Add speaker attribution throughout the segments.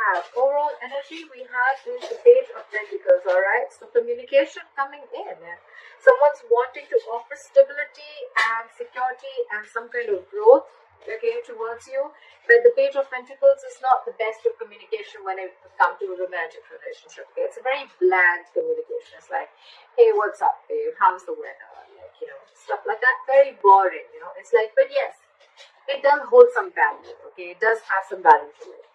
Speaker 1: have? Overall energy we have is the Page of Pentacles, alright? So communication coming in. Someone's wanting to offer stability and security and some kind of growth, okay, towards you. But the Page of Pentacles is not the best of communication when it comes to a romantic relationship, okay? It's a very bland communication. It's like, hey, what's up, babe? How's the weather? Like, stuff like that. Very boring, It's like, but yes, it does hold some value, okay? It does have some value to it.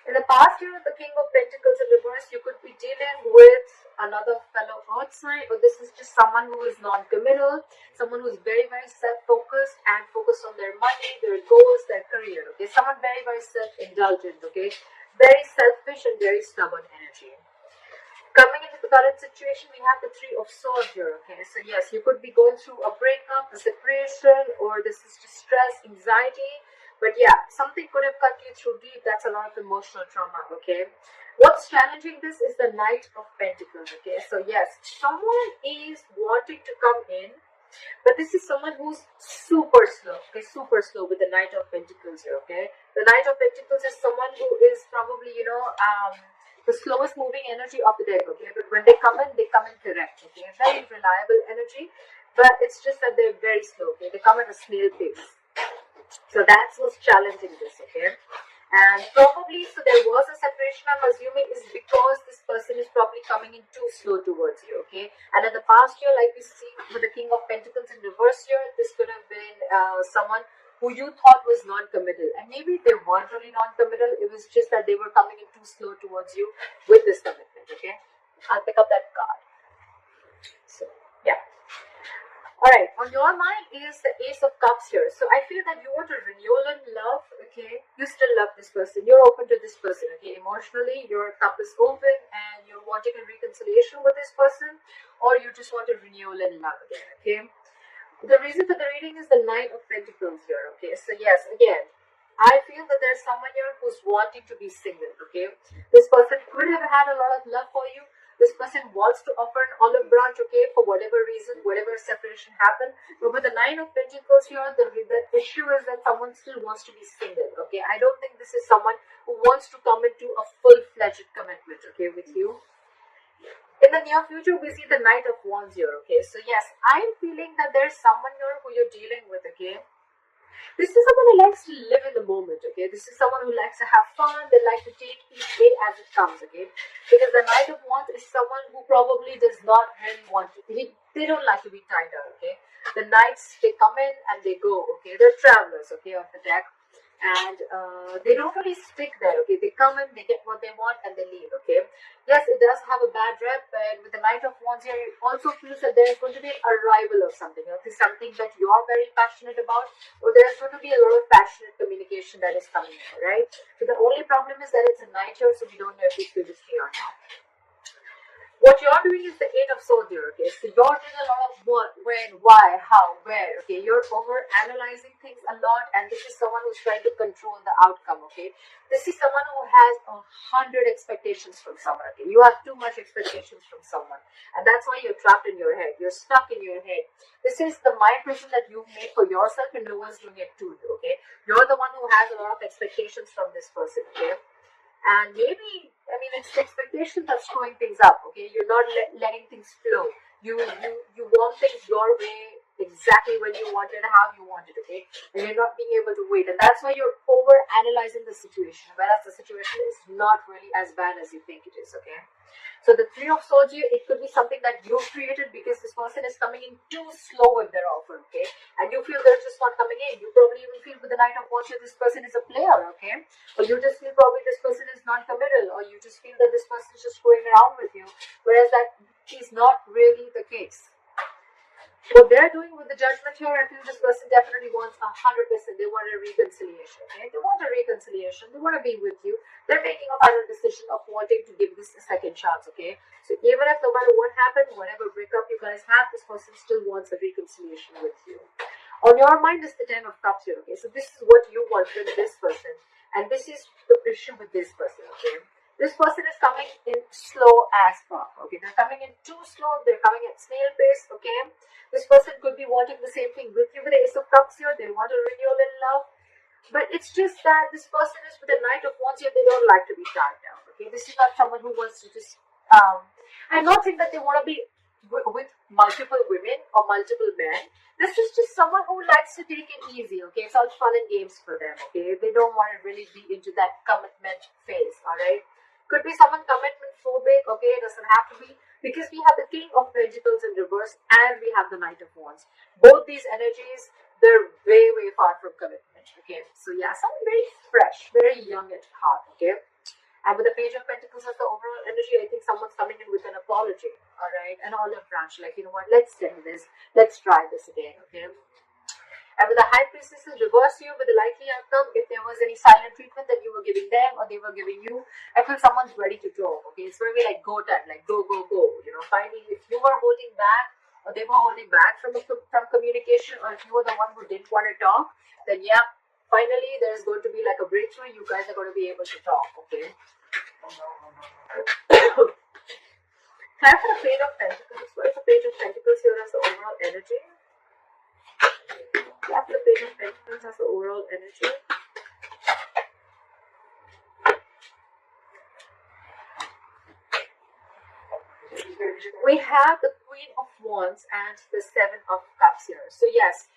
Speaker 1: In the past year, the King of Pentacles in reverse, you could be dealing with another fellow earth sign, or this is just someone who is non-committal, someone who is very, very self-focused and focused on their money, their goals, their career, okay? Someone very, very self-indulgent, okay? Very selfish and very stubborn energy. Coming into the current situation, we have the Three of Swords here, okay? So yes, you could be going through a breakup, a separation, or this is just stress, anxiety. But yeah, something could have cut you through deep. That's a lot of emotional trauma, okay? What's challenging this is the Knight of Pentacles, okay? So yes, someone is wanting to come in, but this is someone who's super slow, okay? Super slow with the Knight of Pentacles here, okay? The Knight of Pentacles is someone who is probably, the slowest moving energy of the deck, okay? But when they come in correct, okay? Very reliable energy, but it's just that they're very slow, okay? They come at a snail pace. So that's what's challenging this, okay? And probably, so there was a separation, I'm assuming, is because this person is probably coming in too slow towards you, okay? And in the past year, like we see with the King of Pentacles in reverse here, this could have been someone who you thought was non-committal. And maybe they weren't really non-committal, it was just that they were coming in too slow towards you with this commitment, okay? I'll pick up that card. So, yeah. Alright, on your mind is the Ace of Cups here. So I feel that you want a renewal in love, okay? You still love this person. You're open to this person, okay? Emotionally, your cup is open and you're wanting a reconciliation with this person, or you just want a renewal in love again, okay? The reason for the reading is the Knight of Pentacles here, okay? So yes, again, I feel that there's someone here who's wanting to be single, okay? This person could have had a lot of love for you. This person wants to offer an olive branch, okay, for whatever reason, whatever separation happened. But with the Nine of Pentacles here, the issue is that someone still wants to be single, okay? I don't think this is someone who wants to come into a full-fledged commitment, okay, with you. In the near future, we see the Knight of Wands here, okay? So yes, I'm feeling that there's someone here who you're dealing with, okay? This is someone who likes to live in the moment, okay? This is someone who likes to have fun. They like to take each day as it comes, okay? Because the Knight of Wands is someone who probably does not really want to. They don't like to be tied down, okay? The Knights, they come in and they go, okay? They're travelers, okay, of the deck. And they don't really stick there, okay? They come in, they get what they want, and they leave, okay? Yes, it does have a bad rep, but with the Knight of Wands here, it also feels that there's going to be an arrival of something, okay? Something that you're very passionate about, or there's going to be a lot of passionate communication that is coming in, right? So the only problem is that it's a night here, so we don't know if it's going to stay or not. What you're doing is the Eight of Swords here, okay? So you're doing a lot of what, when, why, how, where, okay? You're over-analyzing things a lot, and this is someone who's trying to control the outcome, okay? This is someone who has 100 expectations from someone, okay? You have too much expectations from someone, and that's why you're trapped in your head. You're stuck in your head. This is the mind prison that you've made for yourself, and no one's doing it to you, okay? You're the one who has a lot of expectations from this person, okay? And maybe, I mean, it's the expectation that's throwing things up, okay? You're not letting things flow. You want things your way, exactly when you want it, how you want it, okay? And you're not being able to wait. And that's why you're over-analyzing the situation, whereas the situation is not really as bad as you think it is, okay? So the Three of Swords here, it could be something that you created because this person is coming in too slow with their offer, okay? And you feel they're just not coming in. You probably even feel with the Knight of Wands here, this person is a player, okay? Or you just feel probably this person is non-committal, or you just feel that this person is just going around with you, whereas that is not really the case. What they're doing with the Judgment here, I feel this person definitely wants 100%. They want a reconciliation, okay? They want a reconciliation. They want to be with you. They're making a final decision of wanting to give this a second chance, okay? So even if no matter what happened, whatever breakup you guys have, this person still wants a reconciliation with you. On your mind is the Ten of Cups here, okay? So this is what you want from this person. And this is the issue with this person, okay? This person is coming in slow as fuck, okay? They're coming in too slow. They're coming at snail pace, okay? This person could be wanting the same thing with you with the Ace of Cups here. They want a renewal in love. But it's just that this person is with a Knight of Wands here, they don't like to be tied down. Okay, this is not someone who wants to just I'm not saying that they want to be with multiple women or multiple men. This is just someone who likes to take it easy. Okay, it's all fun and games for them. Okay, they don't want to really be into that commitment phase. All right, could be someone commitment phobic. Okay, it doesn't have to be, because we have the King of Pentacles in reverse and we have the Knight of Wands. Both these energies, they're way far from commitment. Okay, so yeah, someone very fresh, very young at heart. Okay, and with the Page of Pentacles as the overall energy, I think someone's coming in with an apology, all right, an olive branch, like, you know what, let's do this, let's try this again, okay. And with the High Priestess in reverse here, with the likely outcome, if there was any silent treatment that you were giving them or they were giving you, I feel someone's ready to talk, okay. It's going to be like go time, like go, you know, finally, if you were holding back or they were holding back from communication, or if you were the one who didn't want to talk, then yeah, finally there's going to be like a breakthrough. You guys are going to be able to talk, okay. Time for the Page of Pentacles. What is the Page of Pentacles here as the overall energy? Time for the Page of Pentacles as the overall energy. We have the Queen of Wands and the Seven of Cups here. So yes,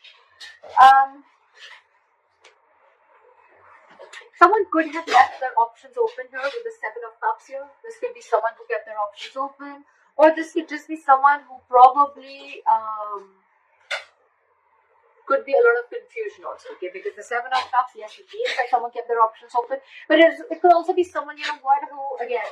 Speaker 1: someone could have left their options open here with the Seven of Cups here. This could be someone who kept their options open, or this could just be someone who probably could be a lot of confusion also, okay, because the Seven of Cups, yes, it means like someone kept their options open, but it could also be someone, you know what, who again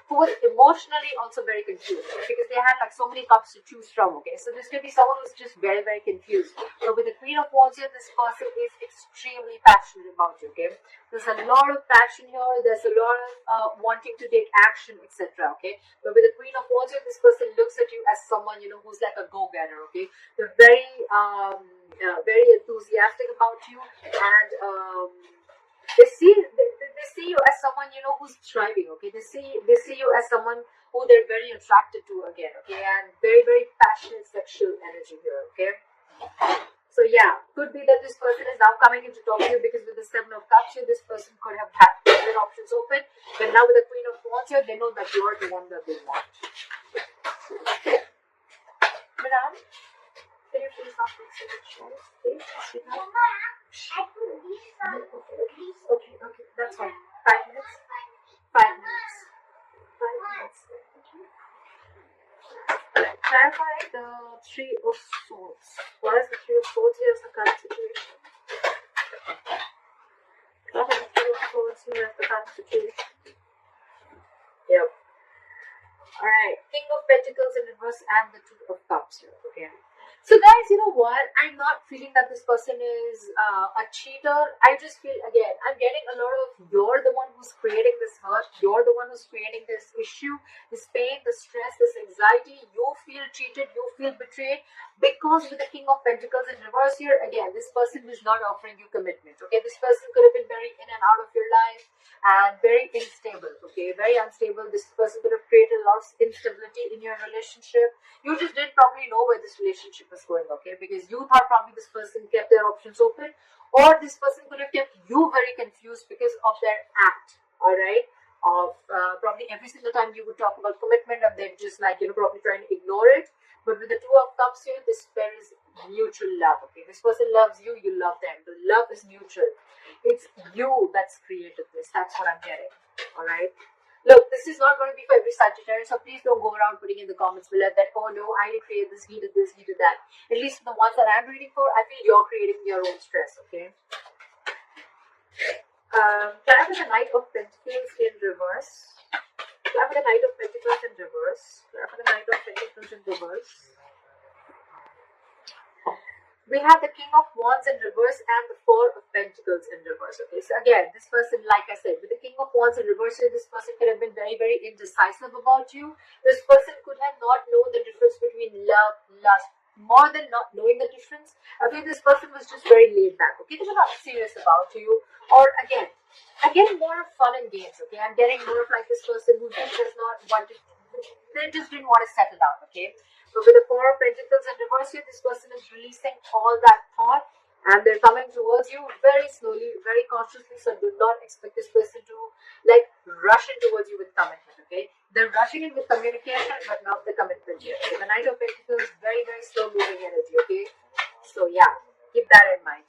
Speaker 1: who was emotionally also very confused, right? Because they had like so many cups to choose from, okay, so this could be someone who's just very confused. But with the Queen of Wands here, this person is extremely passionate about you, okay. There's a lot of passion here, there's a lot of wanting to take action, etc., okay. But with the Queen of Wands here, this person looks at you as someone, you know, who's like a go-getter, okay. They're very enthusiastic about you, and they see you as someone, you know, who's thriving, okay. They see you as someone who they're very attracted to again, okay, and very passionate sexual energy here, okay. So yeah, could be that this person is now coming in to talk to you, because with the Seven of Cups here, this person could have had their options open, but now with the Queen of Wands here, they know that you're the one that they want. Madam, can you please not fix your chairs, please? Okay, that's fine. 5 minutes. 5 minutes. 5 minutes. Clarify the Three of Swords. What is the Three of Swords here as the current situation? What is the Three of Swords here as the current situation? Yep. Alright, King of Pentacles in reverse and the Two of Cups here, okay. So guys, you know what? I'm not feeling that this person is a cheater. I just feel, again, I'm getting a lot of, you're the one who's creating this hurt. You're the one who's creating this issue, this pain, this stress, this anxiety. You feel cheated. You feel betrayed. Because with the King of Pentacles in reverse here, again, this person is not offering you commitment. Okay, this person could have been very in and out of your life and very unstable. Okay, very unstable. This person could have created a lot of instability in your relationship. You just didn't probably know where this relationship was going, okay, because you thought probably this person kept their options open, or this person could have kept you very confused because of their act, all right, of probably every single time you would talk about commitment, and they're just like, you know, probably trying to ignore it. But with the Two of Cups here, there is mutual love, okay. This person loves you, you love them. The love is mutual. It's you that's created this. That's what I'm getting, all right. Look, this is not going to be for every Sagittarius, so please don't go around putting in the comments below that, oh no, I didn't create this, he did this, he did that. At least the ones that I'm reading for, I feel you're creating your own stress, okay? Can I have the Knight of Pentacles in reverse? Can I have the Knight of Pentacles in reverse? Can I have the Knight of Pentacles in reverse? We have the King of Wands in reverse and the Four of Pentacles in reverse. Okay, so again, this person, like I said, with the King of Wands in reverse, this person could have been very indecisive about you. This person could have not known the difference between love, lust. More than not knowing the difference, I think this person was just very laid back. Okay, they were not serious about you. Or again, I'm getting more of fun and games. Okay, I'm getting more of like this person who just does not want to. They just didn't want to settle down. Okay. But with the Four of Pentacles in reverse here, this person is releasing all that thought and they're coming towards you very slowly, very cautiously. So do not expect this person to like rush in towards you with commitment. Okay, they're rushing in with communication, but not the commitment here. So the Knight of Pentacles, very very slow moving energy. Okay, so yeah, keep that in mind.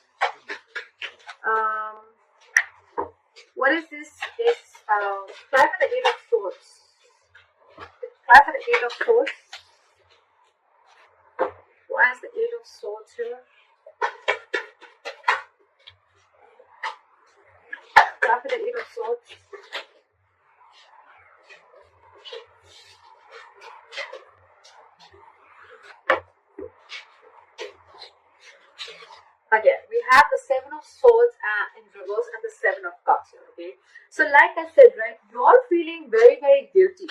Speaker 1: What is this? It's clap for the Eight of Swords. Clap for the Eight of Swords. Why is the Eight of Swords here? Clap for the Eight of Swords. Again, we have the Seven of Swords in reverse and the Seven of Cups here, okay? So like I said, right, you're feeling very, very guilty.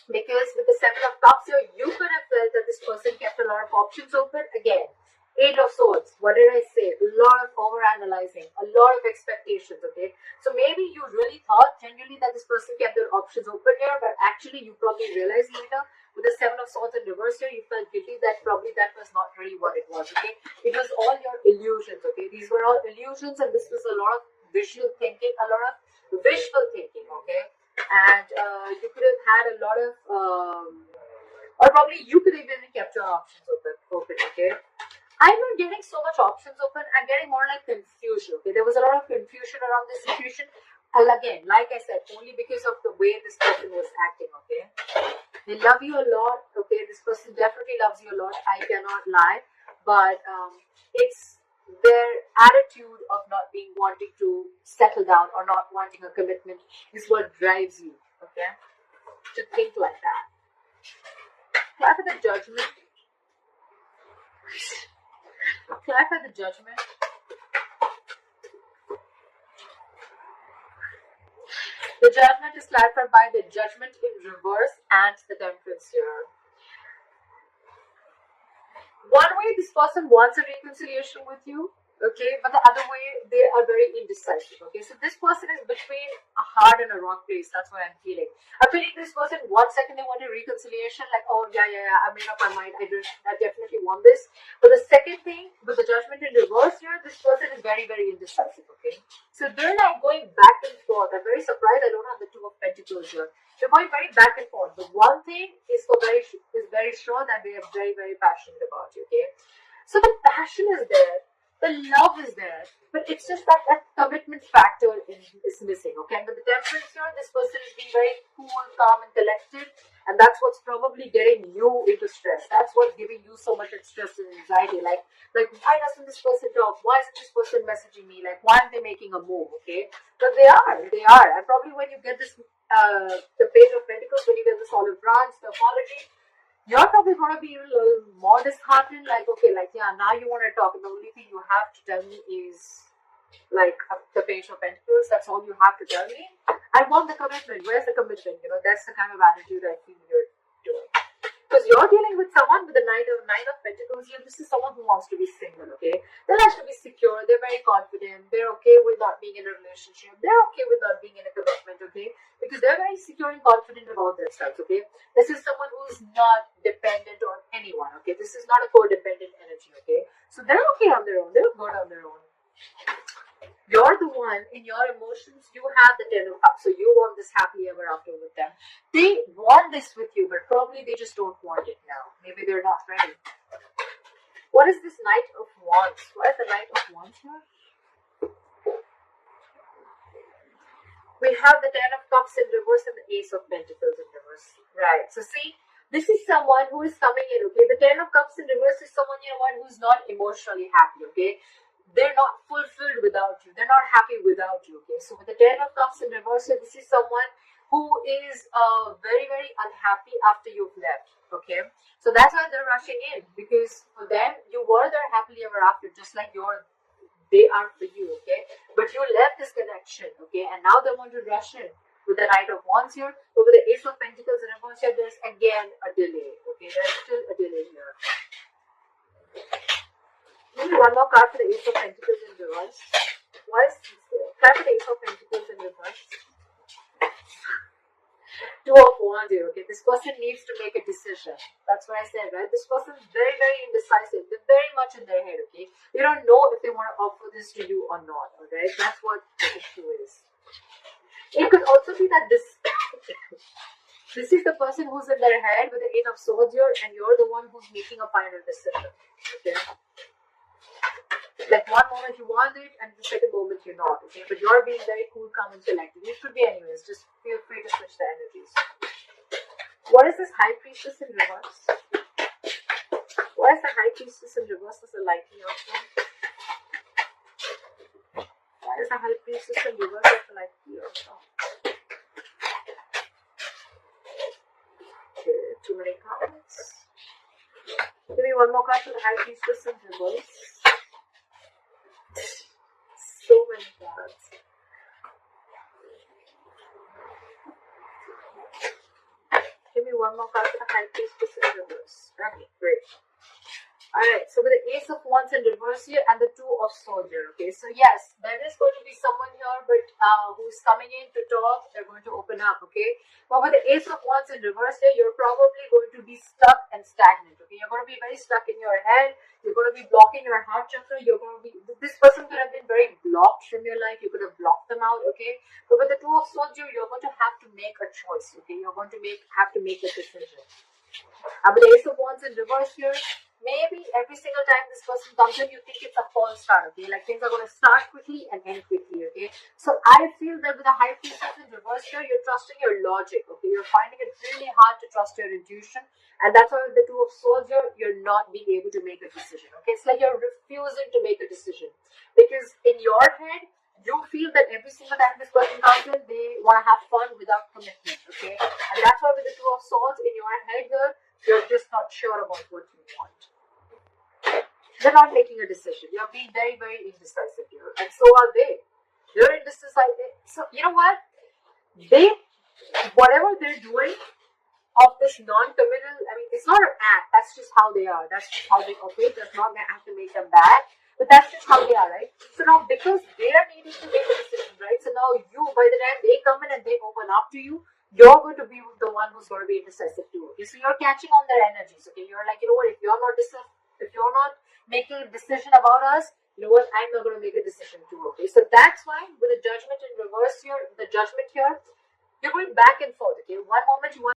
Speaker 1: Because with the Seven of Cups here, you could have felt that this person kept a lot of options open. Again, Eight of Swords, what did I say? A lot of overanalyzing, a lot of expectations, okay? So maybe you really thought genuinely that this person kept their options open here, but actually you probably realized later with the Seven of Swords in reverse here, you felt guilty that probably that was not really what it was, okay? It was all your illusions, okay? These were all illusions, and this was a lot of visual thinking, a lot of wishful thinking, okay? And you could have had a lot of, or probably you could have even kept your options open, okay? I'm not getting so much options open. I'm getting more like confusion. Okay, there was a lot of confusion around this situation. And again, like I said, only because of the way this person was acting. Okay, they love you a lot. Okay, this person definitely loves you a lot. I cannot lie, but it's their attitude of not being wanting to settle down or not wanting a commitment is what drives you. Okay, to think like that. Clap for the Judgment. Clap for the Judgment. The Judgment is clarified by the Judgment in reverse and the Temperance here. One way this person wants a reconciliation with you, okay, but the other way they are very indecisive, okay. So this person is between a hard and a rock place. That's what I'm feeling. I'm feeling this person 1 second they want a reconciliation, like, oh yeah, I made up my mind, I definitely want this. But the second thing, with the Judgment in reverse here, this person is very very indecisive, okay. So they're like going back and forth. I'm very surprised I don't have the Two of Pentacles here. They're going very back and forth. The one thing is very sure that they are very very passionate about you, okay. So the passion is there, the love is there, but it's just that commitment factor is missing, okay. But the Temperance here, this person is being very cool, calm and collected, and that's what's probably getting you into stress. That's what's giving you so much stress and anxiety, like why doesn't this person talk, why isn't this person messaging me, like why aren't they making a move, okay. But they are, and probably when you get this the Page of Pentacles, when you get this olive branch, the apology, you're probably going to be a little more disheartened, like, okay, like, yeah, now you want to talk, and the only thing you have to tell me is, like, the Page of Pentacles. That's all you have to tell me. I want the commitment. Where's the commitment? You know, that's the kind of attitude I feel you're doing. Because you're dealing with someone with the Nine of Pentacles here. This is someone who wants to be single, okay? They like to be secure. They're very confident. They're okay with not being in a relationship. They're okay with not being in a commitment, okay? Because they're very secure and confident about themselves, okay? This is someone who's not dependent on anyone, okay? This is not a codependent energy, okay? So they're okay on their own. They're good on their own. You're the one, in your emotions, you have the Ten of Cups, so you want this happily ever after with them. They want this with you, but probably they just don't want it now. Maybe they're not ready. What is this Knight of Wands? What is the Knight of Wands here? We have the Ten of Cups in reverse and the Ace of Pentacles in reverse. Right, so see, this is someone who is coming in, okay? The Ten of Cups in reverse is someone, who's not emotionally happy, okay? They're not fulfilled without you. They're not happy without you, okay? So with the Ten of Cups in reverse, this is someone who is very, very unhappy after you've left, okay? So that's why they're rushing in, because for them, you were there happily ever after, just like they are for you, okay? But you left this connection, okay? And now they want to rush in with the Knight of Wands here. But with the Ace of Pentacles in reverse here, there's again a delay, okay? There's still a delay here. Maybe one more card for the Ace of Pentacles in reverse. Why is this there? Card for the Ace of Pentacles in reverse. Two of Wands here, okay? This person needs to make a decision. That's what I said, right? This person is very, very indecisive. They're very much in their head, okay? They don't know if they want to offer this to you or not, alright? That's what the issue is. It could also be that this is the person who's in their head with the Eight of Swords here, and you're the one who's making a final decision, okay? Like one moment you want it, and the second moment you're not, okay? But you're being very cool, calm, and collected. You should be anyways. Just feel free to switch the energies. What is this High Priestess in reverse? What is the High Priestess in reverse as a lightning also? Why is the High Priestess in reverse as a lightning also? Okay, too many cards. Give me one more card for the High Priestess in reverse. So many cards. Give me one more card for the High Priestess in reverse. Okay, great. Alright, so with the Ace of Wands in reverse here and the Two of Swords here, okay? So yes, there is going to be someone here but who's coming in to talk. They're going to open up, okay? But with the Ace of Wands in reverse here, you're probably going to be stuck and stagnant, okay? You're going to be very stuck in your head. You're going to be blocking your heart chakra. You're going to be, this person could have been very blocked from your life. You could have blocked them out, okay? But with the Two of Swords here, you're going to have to make a choice, okay? You're going to have to make a decision. And with the Ace of Wands in reverse here, maybe every single time this person comes in, you think it's a false start, okay? Like things are going to start quickly and end quickly, okay? So I feel that with the High Priestess in reverse here, you're trusting your logic, okay? You're finding it really hard to trust your intuition. And that's why with the Two of Swords here, you're not being able to make a decision, okay? It's like you're refusing to make a decision. Because in your head, you feel that every single time this person comes in, they want to have fun without commitment, okay? And that's why with the Two of Swords in your head here, you're just not sure about what you want. They're not making a decision. You're being very, very indecisive here. And so are they. They're indecisive. So, you know what? Whatever they're doing of this non-committal, I mean, it's not an act. That's just how they are. That's just how they operate. That's not going to have to make them bad. But that's just how they are, right? So now, because they are needing to make a decision, right? So now you, by the time they come in and they open up to you, you're going to be the one who's going to be indecisive too. Okay, so you're catching on their energies. Okay, you're like, you know what? If you're not making a decision about us, you know what? I'm not going to make a decision too. Okay, so that's why with the Judgment in reverse here, the Judgment here, you're going back and forth. Okay, one moment you want.